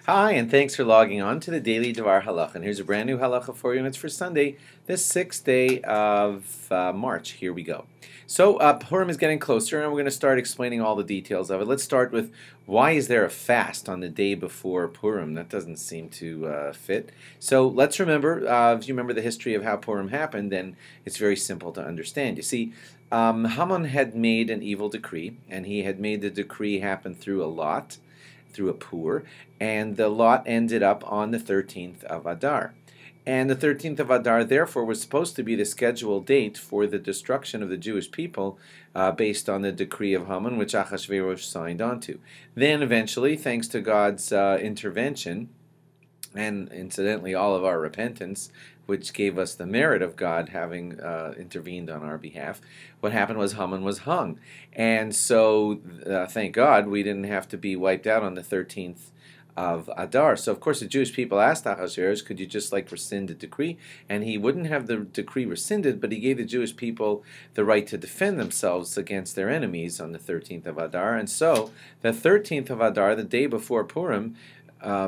Hi, and thanks for logging on to the Daily DVAR Halacha. And here's a brand new Halacha for you, and it's for Sunday, the 6th day of March. Here we go. So Purim is getting closer, and we're going to start explaining all the details of it. Let's start with, why is there a fast on the day before Purim? That doesn't seem to fit. So let's remember, if you remember the history of how Purim happened, then it's very simple to understand. You see, Haman had made an evil decree, and he had made the decree happen through a lot, through a pur, and the lot ended up on the 13th of Adar. And the 13th of Adar, therefore, was supposed to be the scheduled date for the destruction of the Jewish people based on the decree of Haman, which Achashverosh signed onto. Then eventually, thanks to God's intervention, and incidentally all of our repentance, which gave us the merit of God having intervened on our behalf, what happened was Haman was hung. And so, thank God, we didn't have to be wiped out on the 13th of Adar. So, of course, the Jewish people asked Achashverosh, could you just rescind the decree? And he wouldn't have the decree rescinded, but he gave the Jewish people the right to defend themselves against their enemies on the 13th of Adar. And so, the 13th of Adar, the day before Purim,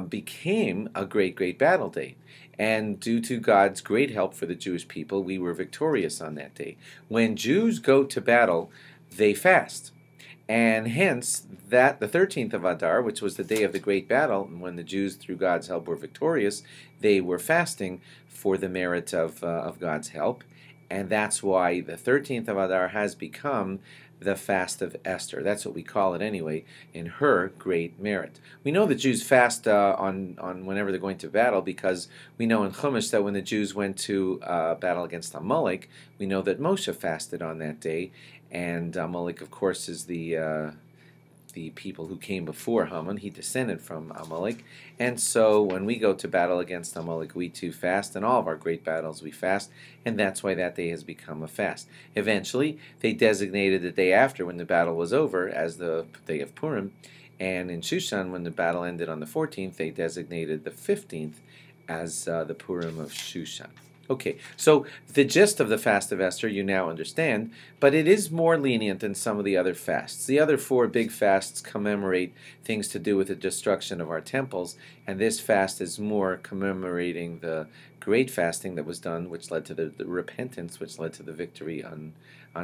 became a great battle day. And due to God's great help for the Jewish people, we were victorious on that day. When Jews go to battle, they fast. And hence, that the 13th of Adar, which was the day of the great battle, and when the Jews, through God's help, were victorious, they were fasting for the merit of God's help. And that's why the 13th of Adar has become the fast of Esther. That's what we call it anyway, in her great merit. We know the Jews fast on whenever they're going to battle, because we know in Chumash that when the Jews went to battle against Amalek, we know that Moshe fasted on that day, and Amalek, of course, is the people who came before Haman. He descended from Amalek. And so when we go to battle against Amalek, we too fast. In all of our great battles, we fast. And that's why that day has become a fast. Eventually, they designated the day after, when the battle was over, as the day of Purim. And in Shushan, when the battle ended on the 14th, they designated the 15th as the Purim of Shushan. Okay, so the gist of the fast of Esther you now understand, but it is more lenient than some of the other fasts. The other four big fasts commemorate things to do with the destruction of our temples, and this fast is more commemorating the great fasting that was done, which led to the repentance, which led to the victory on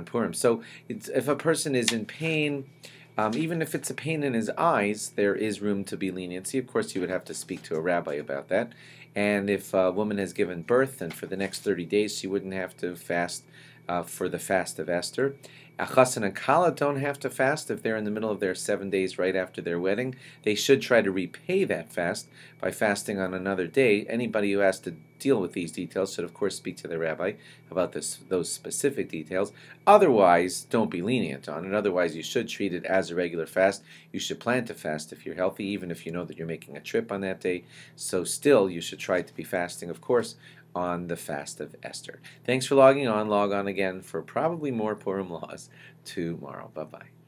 Purim. So if a person is in pain, even if it's a pain in his eyes, there is room to be leniency. Of course, you would have to speak to a rabbi about that. And if a woman has given birth, then for the next 30 days she wouldn't have to fast for the fast of Esther. A chassan and kala don't have to fast if they're in the middle of their 7 days right after their wedding. They should try to repay that fast by fasting on another day. Anybody who has to deal with these details should, of course, speak to the rabbi about those specific details. Otherwise, don't be lenient on it. Otherwise, you should treat it as a regular fast. You should plan to fast if you're healthy, even if you know that you're making a trip on that day. So still, you should try to be fasting, of course, on the fast of Esther. Thanks for logging on. Log on again for probably more Purim laws tomorrow. Bye-bye.